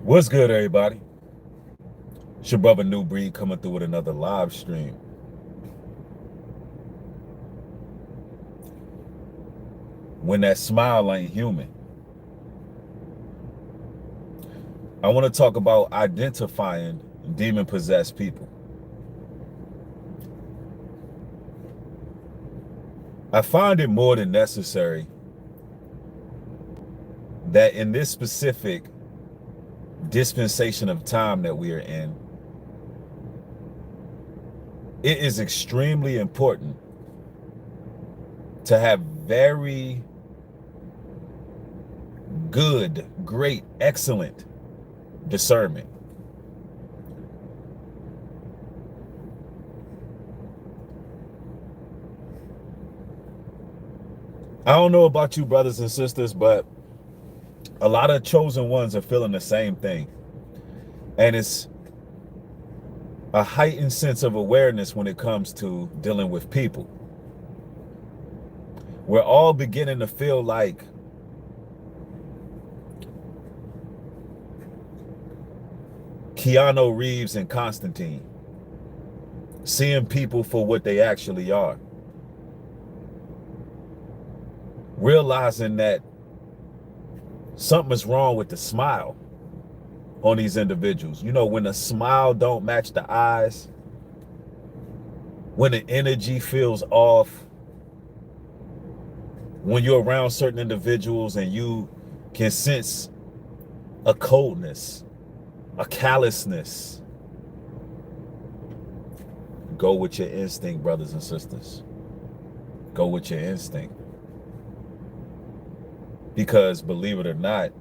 What's good, everybody? It's your brother Nubreed coming through with another live stream. When that smile ain't human. I want to talk about identifying demon-possessed people. I find it more than necessary that in this specific dispensation of time that we are in, it is extremely important to have very good, great, excellent discernment. I don't know about you brothers and sisters, but a lot of chosen ones are feeling the same thing. And it's a heightened sense of awareness when it comes to dealing with people. We're all beginning to feel like Keanu Reeves and Constantine, seeing people for what they actually are. Realizing that something is wrong with the smile on these individuals. You know, when the smile don't match the eyes, when the energy feels off, when you're around certain individuals and you can sense a coldness, a callousness. Go with your instinct, brothers and sisters. Go with your instinct. Because believe it or not,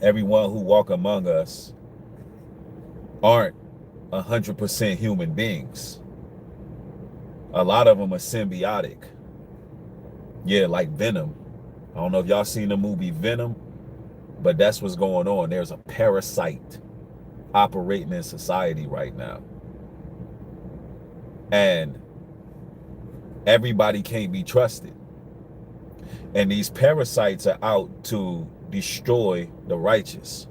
everyone who walk among us aren't 100% human beings. A lot of them are symbiotic. Yeah, like Venom. I don't know if y'all seen the movie Venom, but that's what's going on. There's a parasite operating in society right now. And everybody can't be trusted. And these parasites are out to destroy the righteous.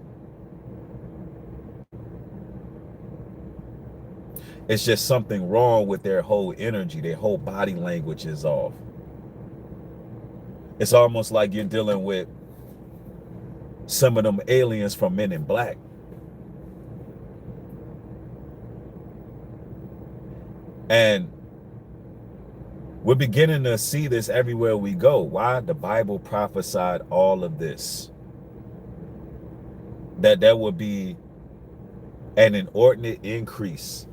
It's just something wrong with their whole energy. Their whole body language is off. It's almost like you're dealing with some of them aliens from Men in Black. And we're beginning to see this everywhere we go. Why? The Bible prophesied all of this. That there would be an inordinate increase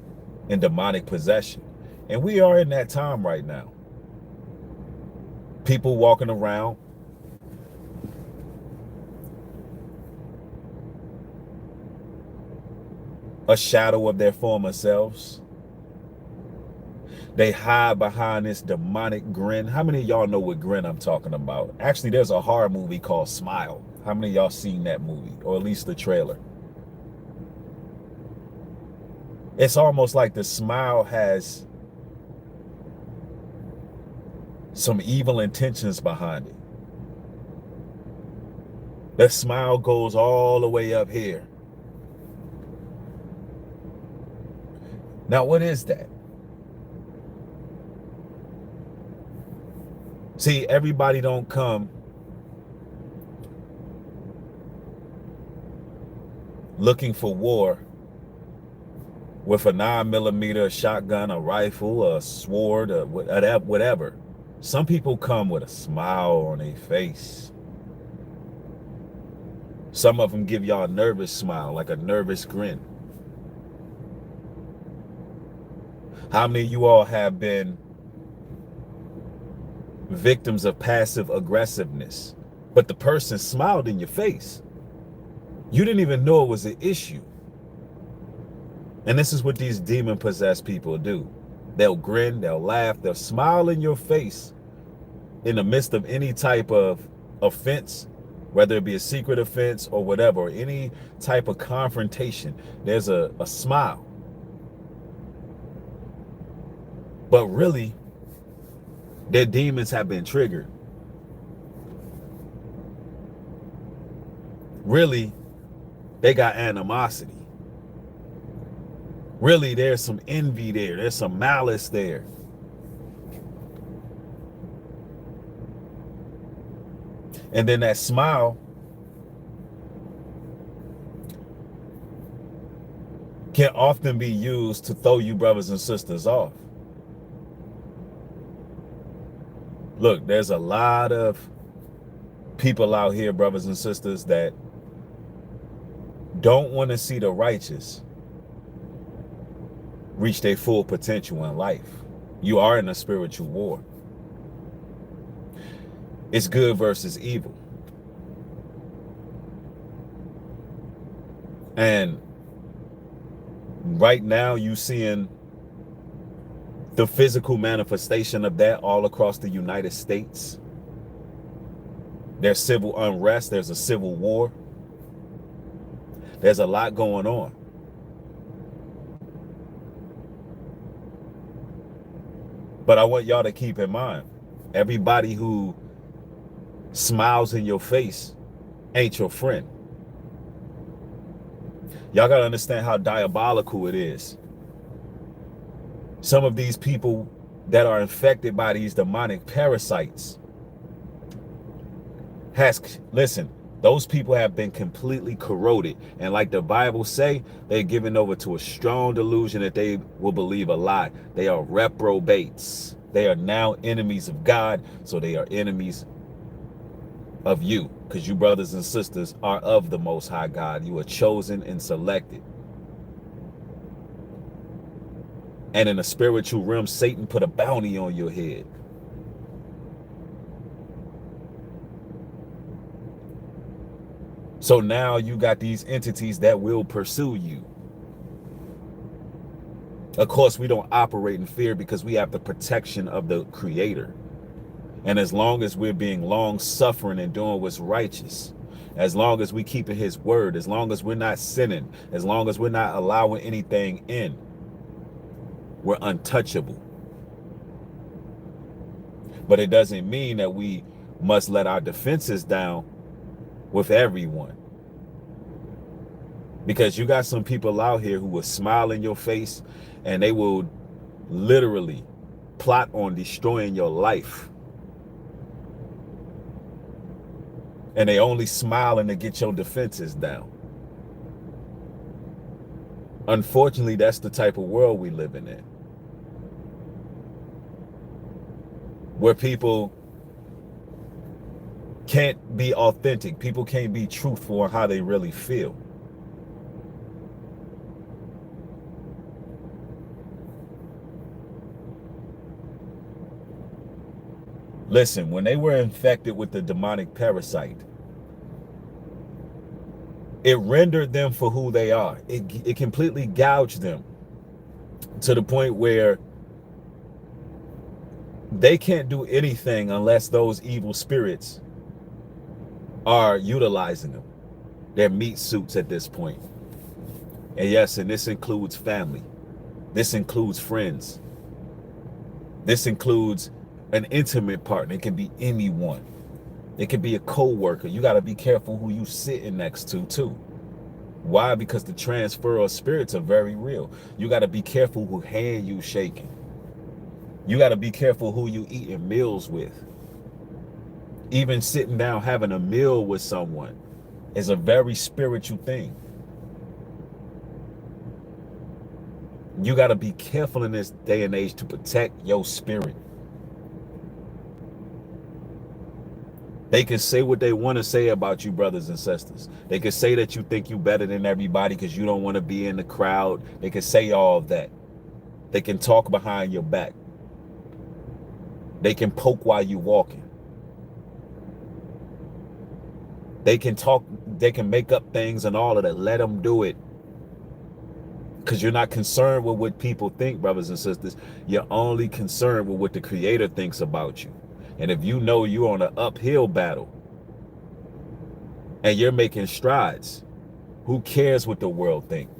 in demonic possession. And we are in that time right now. People walking around a shadow of their former selves. They hide behind this demonic grin. How many of y'all know what grin I'm talking about? Actually, there's a horror movie called Smile. How many of y'all seen that movie? Or at least the trailer? It's almost like the smile has some evil intentions behind it. The smile goes all the way up here. Now, what is that? See, everybody don't come looking for war with a 9mm shotgun, a rifle, a sword, or whatever. Some people come with a smile on their face. Some of them give y'all a nervous smile, like a nervous grin. How many of you all have been victims of passive aggressiveness, but the person smiled in your face? You didn't even know it was an issue. And this is what these demon-possessed people do. They'll grin, they'll laugh, they'll smile in your face in the midst of any type of offense, whether it be a secret offense or whatever, or any type of confrontation. There's a smile. But really, their demons have been triggered. Really, They got animosity. Really, there's some envy there. There's some malice there. And then that smile can often be used to throw you brothers and sisters off. Look, there's a lot of people out here, brothers and sisters, that don't want to see the righteous reach their full potential in life. You are in a spiritual war. It's good versus evil. And right now you seeing the physical manifestation of that all across the United States. There's civil unrest. There's a civil war. There's a lot going on. But I want y'all to keep in mind, everybody who smiles in your face ain't your friend. Y'all got to understand how diabolical it is. Some of these people that are infected by these demonic parasites listen, those people have been completely corroded. And like the Bible say, they're given over to a strong delusion that they will believe a lie. They are reprobates. They are now enemies of God. So they are enemies of you, because you brothers and sisters are of the Most High God. You are chosen and selected. And in the spiritual realm, Satan put a bounty on your head. So now you got these entities that will pursue you. Of course, we don't operate in fear because we have the protection of the Creator. And as long as we're being long-suffering and doing what's righteous, as long as we keeping His word, as long as we're not sinning, as long as we're not allowing anything in, we're untouchable. But it doesn't mean that we must let our defenses down with everyone. Because you got some people out here who will smile in your face and they will literally plot on destroying your life. And they only smiling to get your defenses down. Unfortunately, that's the type of world we living in. Where people can't be authentic. People can't be truthful on how they really feel. Listen, when they were infected with the demonic parasite, it rendered them for who they are. It completely gouged them to the point where they can't do anything unless those evil spirits are utilizing them. They're meat suits at this point. And yes, and this includes family. This includes friends. This includes an intimate partner. It can be anyone. It can be a co-worker. You got to be careful who you sitting next to too. Why? Because the transfer of spirits are very real. You got to be careful who hand you shaking. You got to be careful who you eating meals with. Even sitting down having a meal with someone is a very spiritual thing. You got to be careful in this day and age to protect your spirit. They can say what they want to say about you, brothers and sisters. They can say that you think you better than everybody because you don't want to be in the crowd. They can say all of that. They can talk behind your back. They can poke while you're walking. They can talk, they can make up things and all of that. Let them do it. Because you're not concerned with what people think, brothers and sisters. You're only concerned with what the Creator thinks about you. And if you know you're on an uphill battle and you're making strides, who cares what the world thinks?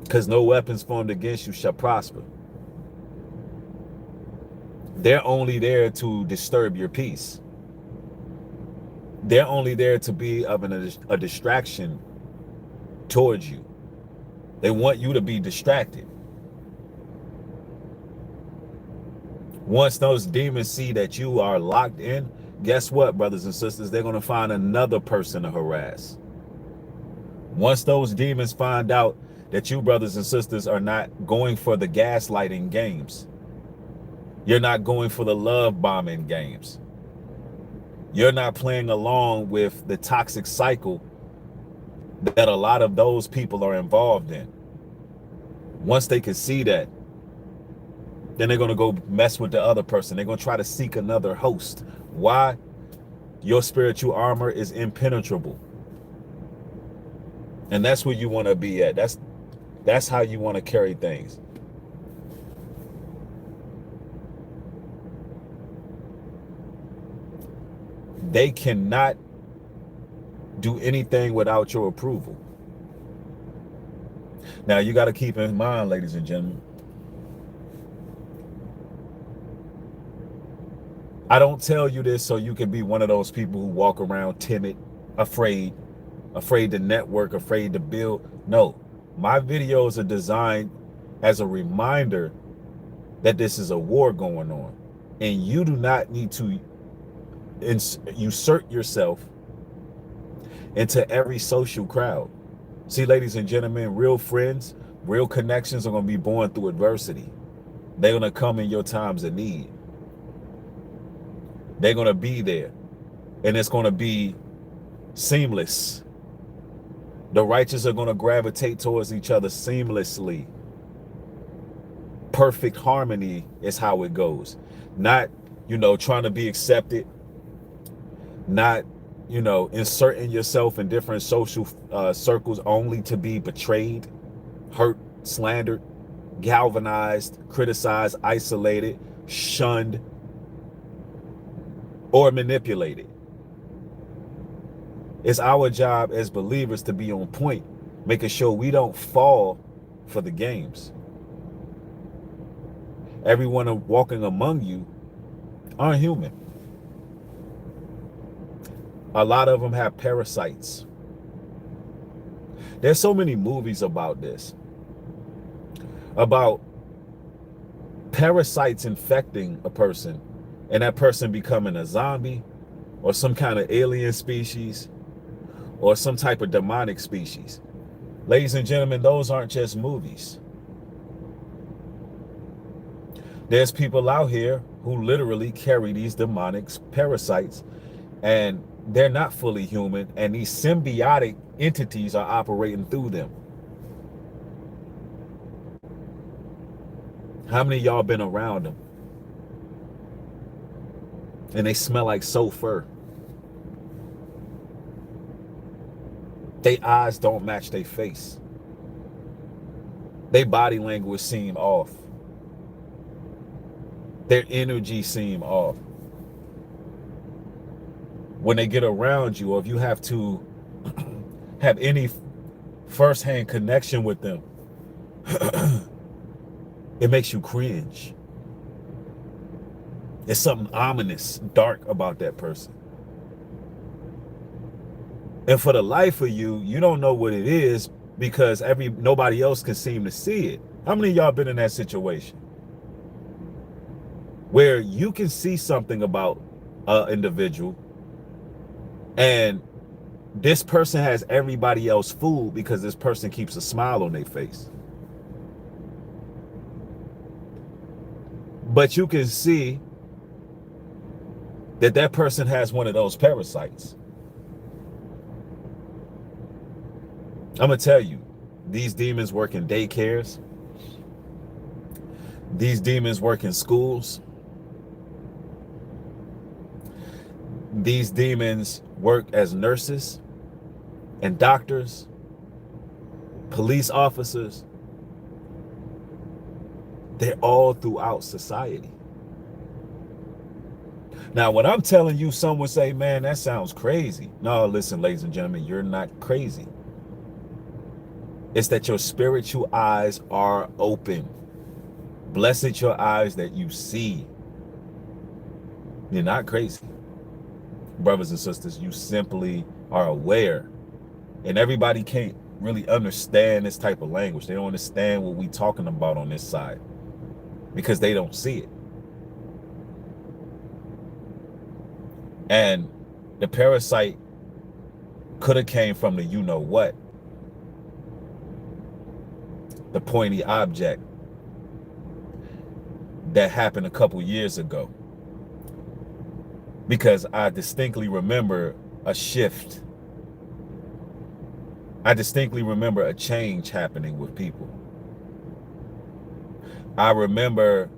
Because no weapons formed against you shall prosper. They're only there to disturb your peace. They're only there to be of a distraction towards you. They want you to be distracted. Once those demons see that you are locked in, guess what, brothers and sisters? They're going to find another person to harass. Once those demons find out that you, brothers and sisters, are not going for the gaslighting games, you're not going for the love bombing games, you're not playing along with the toxic cycle that a lot of those people are involved in. Once they can see that, then they're going to go mess with the other person. They're going to try to seek another host. Why? Your spiritual armor is impenetrable. And that's where you want to be at. That's how you want to carry things. They cannot do anything without your approval. Now, you got to keep in mind, ladies and gentlemen, I don't tell you this so you can be one of those people who walk around timid, afraid to network, afraid to build. No, my videos are designed as a reminder that this is a war going on, and you do not need to insert yourself into every social crowd. See, ladies and gentlemen, real friends, real connections are going to be born through adversity. They're going to come in your times of need. They're going to be there, and it's going to be seamless. The righteous are going to gravitate towards each other seamlessly. Perfect harmony is how it goes. Not, trying to be accepted. Not, inserting yourself in different social circles only to be betrayed, hurt, slandered, galvanized, criticized, isolated, shunned, or manipulated. It's our job as believers to be on point, making sure we don't fall for the games. Everyone walking among you aren't human. A lot of them have parasites. There's so many movies about this, about parasites infecting a person and that person becoming a zombie or some kind of alien species or some type of demonic species. Ladies and gentlemen, those aren't just movies. There's people out here who literally carry these demonic parasites, and they're not fully human, and these symbiotic entities are operating through them. How many of y'all been around them? And they smell like sulfur. Their eyes don't match their face. Their body language seem off. Their energy seem off. When they get around you, or if you have to have any first-hand connection with them, it makes you cringe. There's something ominous, dark about that person. And for the life of you, you don't know what it is because nobody else can seem to see it. How many of y'all been in that situation where you can see something about an individual and this person has everybody else fooled because this person keeps a smile on their face? But you can see that person has one of those parasites. I'm going to tell you, these demons work in daycares. These demons work in schools. These demons work as nurses and doctors, police officers. They're all throughout society. Now, when I'm telling you, some would say, man, that sounds crazy. No, listen, ladies and gentlemen, you're not crazy. It's that your spiritual eyes are open. Blessed your eyes that you see. You're not crazy. Brothers and sisters, you simply are aware. And everybody can't really understand this type of language. They don't understand what we talking about on this side because they don't see it. And the parasite could have came from the you know what, the pointy object that happened a couple years ago. Because I distinctly remember a shift. I distinctly remember a change happening with people. I remember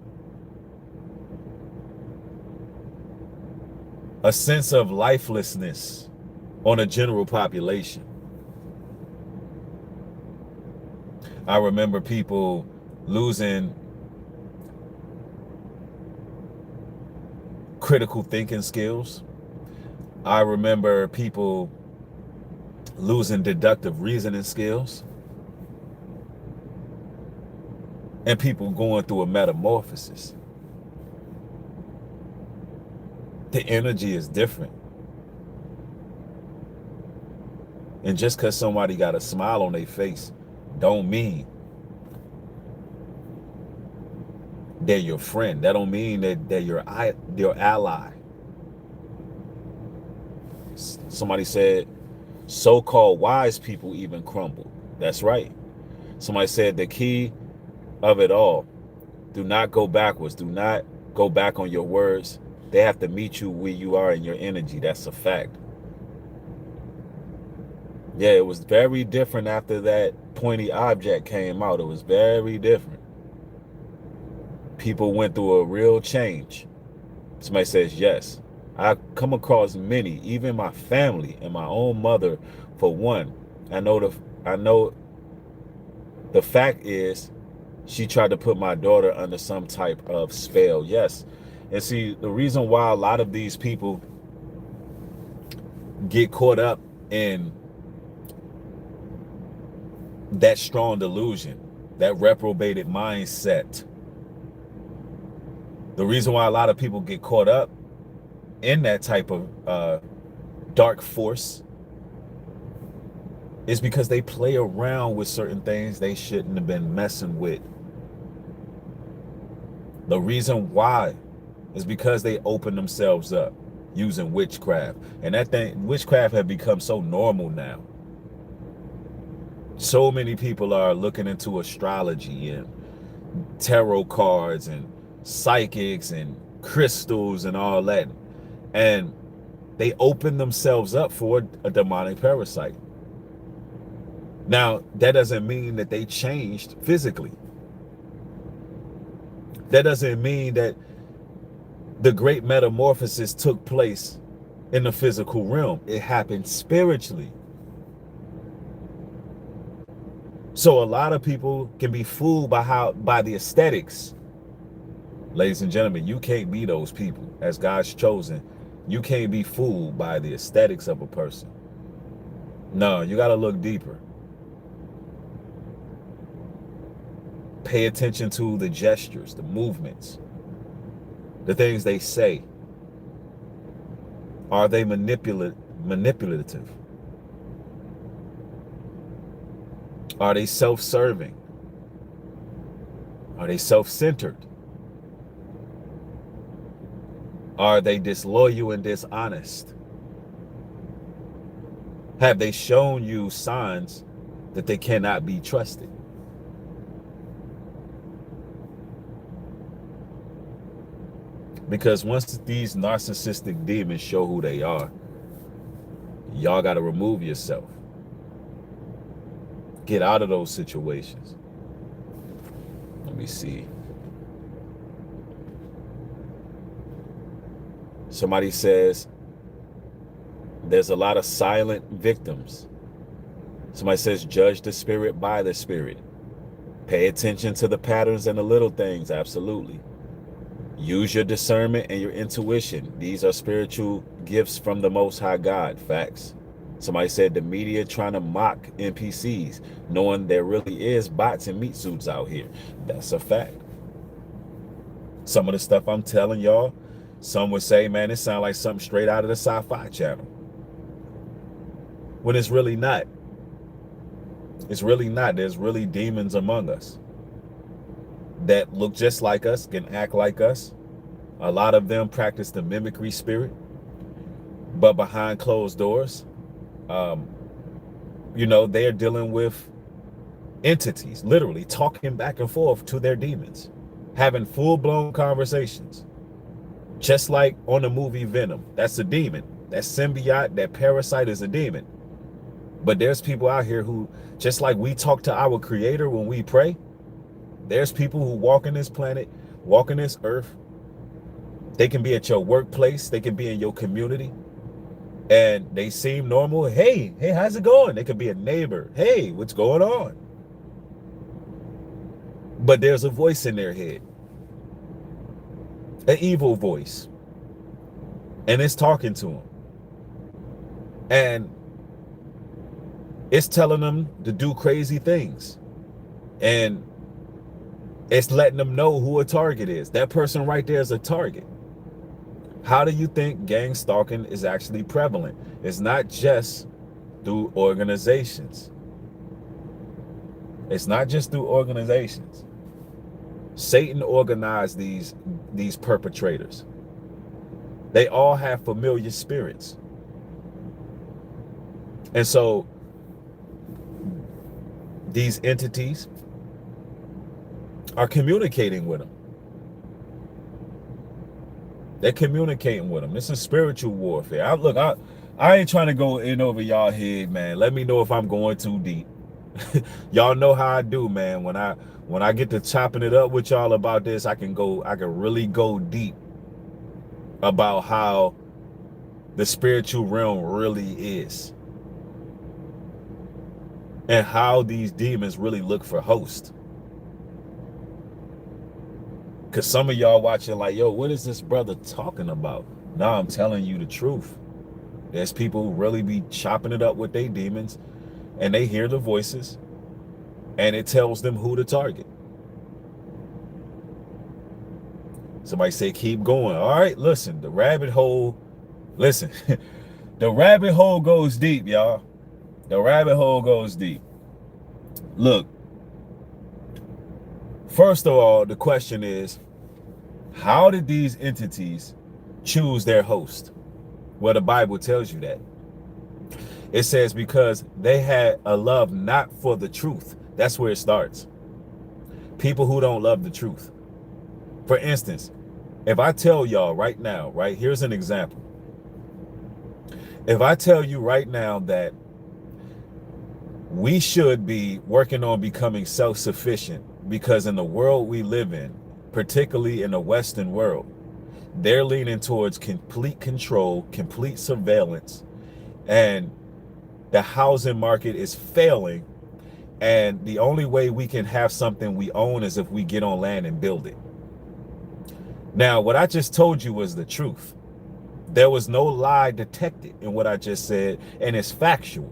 a sense of lifelessness on a general population. I remember people losing critical thinking skills. I remember people losing deductive reasoning skills. And people going through a metamorphosis. The energy is different. And just because somebody got a smile on their face don't mean they're your friend. That don't mean that they're your ally. Somebody said so-called wise people even crumble. That's right. Somebody said the key of it all, do not go backwards. Do not go back on your words. They have to meet you where you are in your energy. That's a fact. Yeah, it was very different after that pointy object came out. It was very different. People went through a real change. Somebody says, yes. I come across many, even my family and my own mother, for one. I know the fact is she tried to put my daughter under some type of spell. Yes. And see, the reason why a lot of these people get caught up in that strong delusion, that reprobated mindset, the reason why a lot of people get caught up in that type of dark force is because they play around with certain things they shouldn't have been messing with. The reason why is because they open themselves up using witchcraft. And that thing, witchcraft have become so normal now. So many people are looking into astrology and tarot cards and psychics and crystals and all that. And they open themselves up for a demonic parasite. Now, that doesn't mean that they changed physically. That doesn't mean that the great metamorphosis took place in the physical realm. It happened spiritually. So a lot of people can be fooled by the aesthetics. Ladies and gentlemen, you can't be those people. As God's chosen, you can't be fooled by the aesthetics of a person. No, you got to look deeper. Pay attention to the gestures, the movements, the things they say. Are they manipulative? Are they self-serving? Are they self-centered? Are they disloyal and dishonest? Have they shown you signs that they cannot be trusted? Because once these narcissistic demons show who they are, y'all got to remove yourself. Get out of those situations. Let me see. Somebody says there's a lot of silent victims. Somebody says judge the spirit by the spirit. Pay attention to the patterns and the little things. Absolutely. Use your discernment and your intuition. These are spiritual gifts from the Most High God. Facts. Somebody said the media trying to mock NPCs, knowing there really is bots and meat suits out here. That's a fact. Some of the stuff I'm telling y'all, some would say, man, it sounds like something straight out of the Sci-Fi Channel. When it's really not. It's really not. There's really demons among us that look just like us, can act like us. A lot of them practice the mimicry spirit, but behind closed doors, um, they're dealing with entities, literally talking back and forth to their demons, having full-blown conversations, just like on the movie Venom. That's a demon. That symbiote, that parasite is a demon. But there's people out here who, just like we talk to our creator when we pray, there's people who walk in this planet, walk in this earth. They can be at your workplace, they can be in your community, and they seem normal. Hey, how's it going? They could be a neighbor. Hey, what's going on? But there's a voice in their head, an evil voice, and it's talking to them. And it's telling them to do crazy things. And it's letting them know who a target is. That person right there is a target. How do you think gang stalking is actually prevalent? It's not just through organizations. It's not just through organizations. Satan organized these perpetrators. They all have familiar spirits. And so these entities are communicating with them. They're communicating with them. This is spiritual warfare. I ain't trying to go in over y'all head, man. Let me know if I'm going too deep. Y'all know how I do, man. When I get to chopping it up with y'all about this, I can really go deep about how the spiritual realm really is. And how these demons really look for hosts. Because some of y'all watching like, yo, what is this brother talking about? No, I'm telling you the truth. There's people who really be chopping it up with their demons, and they hear the voices, and it tells them who to target. Somebody say, keep going. All right, listen, the rabbit hole, the rabbit hole goes deep, y'all. The rabbit hole goes deep. Look, first of all, the question is, how did these entities choose their host? Well, the Bible tells you that. It says because they had a love not for the truth. That's where it starts. People who don't love the truth. For instance, if I tell y'all right now, right, here's an example. If I tell you right now that we should be working on becoming self-sufficient because in the world we live in, particularly in the Western world, they're leaning towards complete control, complete surveillance, and the housing market is failing, and the only way we can have something we own is if we get on land and build it. Now, what I just told you was the truth. There was no lie detected in what I just said, and it's factual.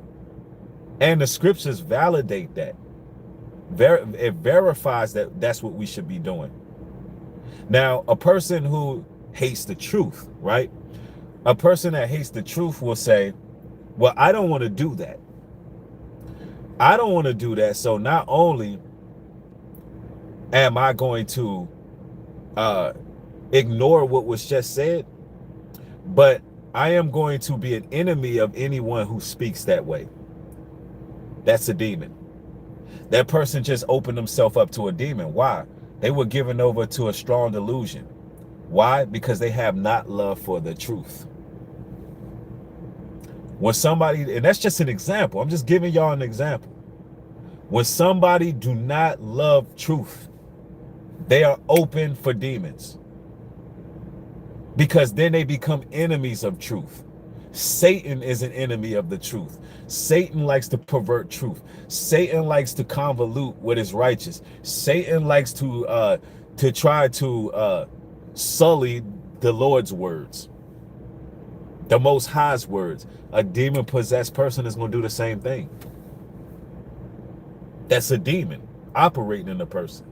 And the scriptures validate that. It verifies that that's what we should be doing. Now, a person who hates the truth, right? A person that hates the truth will say, well, I don't want to do that. I don't want to do that. So not only am I going to ignore what was just said, but I am going to be an enemy of anyone who speaks that way. That's a demon. That person just opened themselves up to a demon. Why? They were given over to a strong delusion. Why? Because they have not love for the truth. When somebody, and that's just an example, I'm just giving y'all an example. When somebody do not love truth, they are open for demons. Because then they become enemies of truth. Satan is an enemy of the truth. Satan likes to pervert truth. Satan likes to convolute what is righteous. Satan likes to try to sully the Lord's words, the Most High's words. A demon-possessed person is going to do the same thing. That's a demon operating in a person.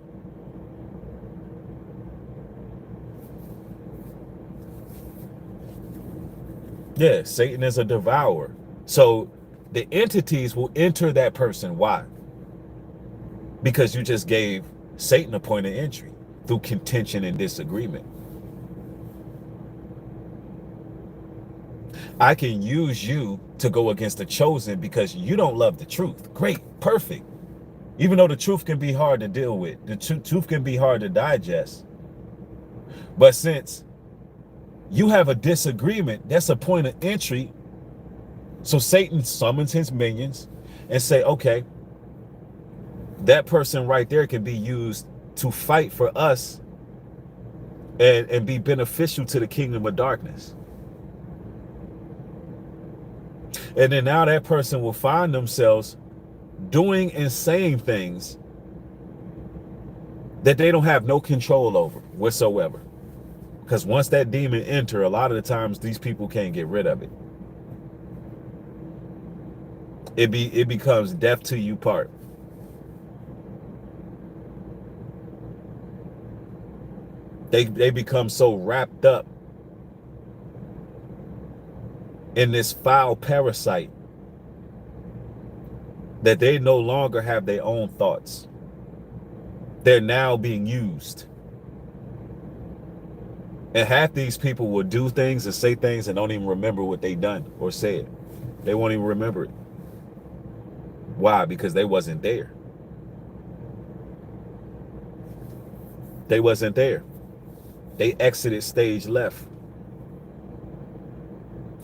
Yeah, Satan is a devourer. So the entities will enter that person. Why? because you just gave Satan a point of entry through contention and disagreement. I can use you to go against the chosen because you don't love the truth. Great, perfect. Even though the truth can be hard to deal with, the truth can be hard to digest. But since you have a disagreement, that's a point of entry. So Satan summons his minions and say, okay, that person right there can be used to fight for us and be beneficial to the kingdom of darkness. And then now that person will find themselves doing and saying things that they don't have no control over whatsoever. Because once that demon enter, a lot of the times these people can't get rid of it. It becomes death to you part. They become so wrapped up in this foul parasite that they no longer have their own thoughts. They're now being used. And half these people will do things and say things and don't even remember what they done or said. They won't even remember it. Why? Because they wasn't there. They wasn't there. They exited stage left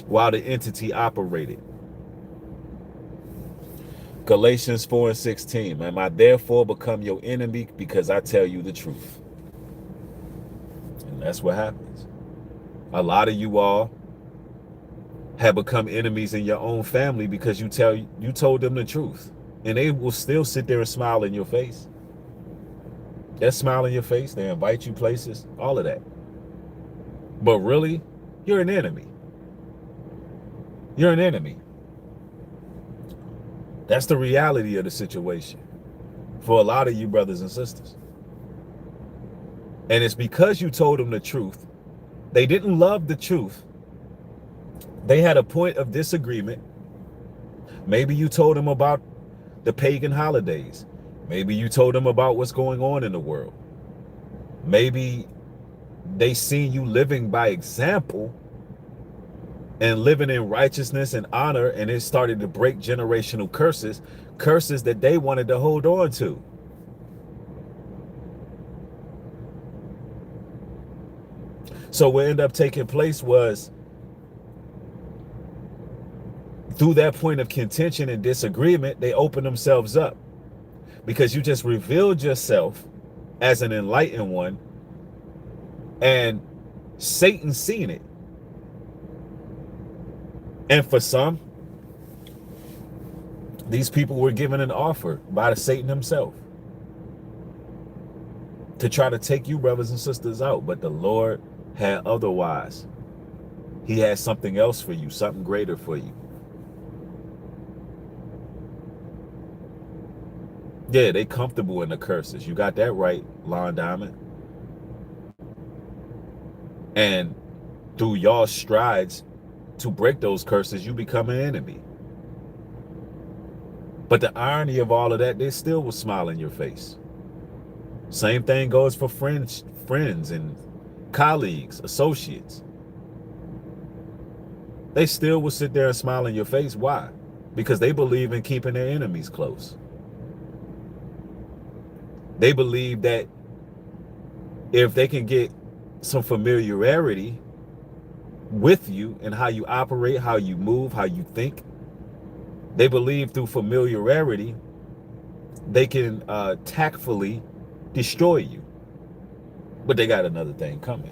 while the entity operated. Galatians 4:16. Am I therefore become your enemy because I tell you the truth? And that's what happens. A lot of you all have become enemies in your own family because you told them the truth. And they will still sit there and smile in your face. They smile in your face. They invite you places. All of that. But really, you're an enemy. You're an enemy. That's the reality of the situation for a lot of you brothers and sisters. And it's because you told them the truth. They didn't love the truth. They had a point of disagreement. Maybe you told them about the pagan holidays. Maybe you told them about what's going on in the world. Maybe they seen you living by example and living in righteousness and honor, and it started to break generational curses that they wanted to hold on to. So what ended up taking place was, through that point of contention and disagreement, they opened themselves up because you just revealed yourself as an enlightened one, and Satan seen it. And for some, these people were given an offer by the Satan himself to try to take you brothers and sisters out. But the Lord had otherwise. He had something else for you, something greater for you. Yeah, they comfortable in the curses. You got that right, Lon Diamond. And through y'all strides to break those curses, you become an enemy. But the irony of all of that, they still will smile in your face. Same thing goes for friends and colleagues, associates. They still will sit there and smile in your face. Why? Because they believe in keeping their enemies close. They believe that if they can get some familiarity with you and how you operate, how you move, how you think, they believe through familiarity they can tactfully destroy you. But they got another thing coming.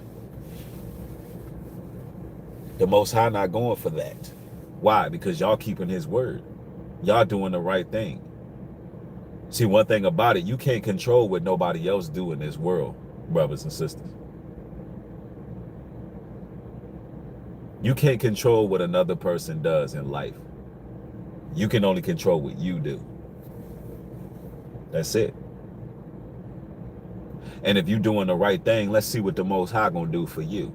The Most High not going for that. Why? Because y'all keeping his word. Y'all doing the right thing. See, one thing about it, you can't control what nobody else do in this world, brothers and sisters. You can't control what another person does in life. You can only control what you do. That's it. And if you're doing the right thing, let's see what the Most High gonna do for you.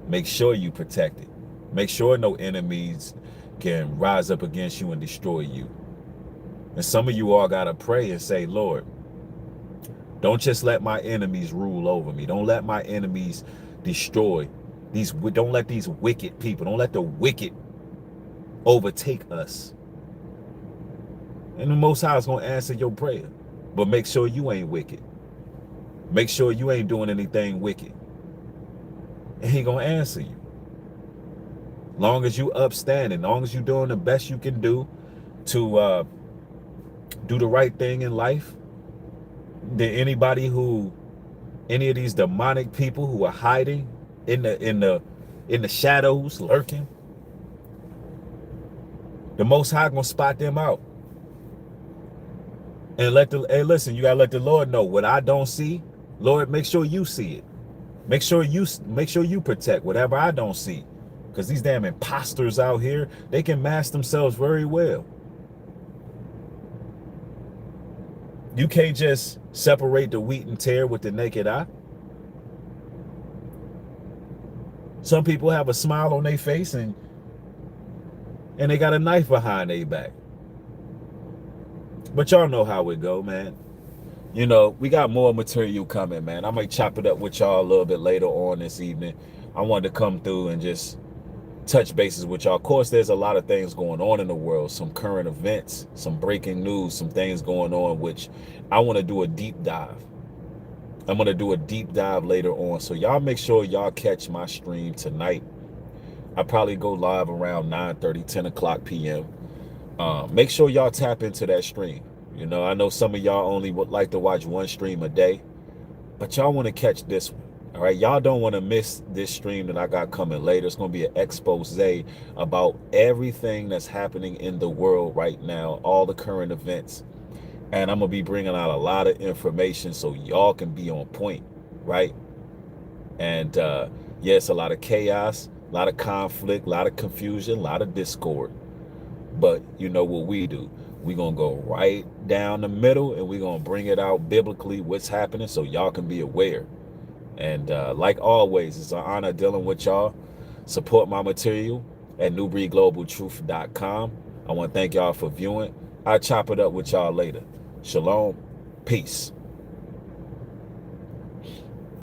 Make sure you protect it. Make sure no enemies can rise up against you and destroy you. And some of you all got to pray and say, Lord, don't just let my enemies rule over me. Don't let my enemies destroy these. Don't let these wicked people, don't let the wicked overtake us. And the Most High is going to answer your prayer. But make sure you ain't wicked. Make sure you ain't doing anything wicked. And he going to answer you. Long as you upstanding, long as you doing the best you can do to do the right thing in life, then any of these demonic people who are hiding in the shadows, lurking, the Most High gonna spot them out. And hey, listen, you gotta let the Lord know what I don't see. Lord, make sure you see it. Make sure you protect whatever I don't see. Because these damn imposters out here, they can mask themselves very well. You can't just separate the wheat and tare with the naked eye. Some people have a smile on their face and they got a knife behind their back. But y'all know how it go, man. You know, we got more material coming, man. I might chop it up with y'all a little bit later on this evening. I wanted to come through and just touch bases with y'all. Of course, there's a lot of things going on in the world, some current events, some breaking news, some things going on, which I want to do a deep dive. I'm going to do a deep dive later on. So y'all make sure y'all catch my stream tonight. I probably go live around 9:30, 10 o'clock p.m. Make sure y'all tap into that stream. You know, I know some of y'all only would like to watch one stream a day, but y'all want to catch this one. All right, y'all don't want to miss this stream that I got coming later. It's going to be an expose about everything that's happening in the world right now, all the current events. And I'm going to be bringing out a lot of information so y'all can be on point, right? And yes, a lot of chaos, a lot of conflict, a lot of confusion, a lot of discord. But you know what we do? We're going to go right down the middle and we're going to bring it out biblically, what's happening, so y'all can be aware. And like always, it's an honor dealing with y'all. Support my material at nubreedglobaltruth.com. I want to thank y'all for viewing. I'll chop it up with y'all later. Shalom. Peace.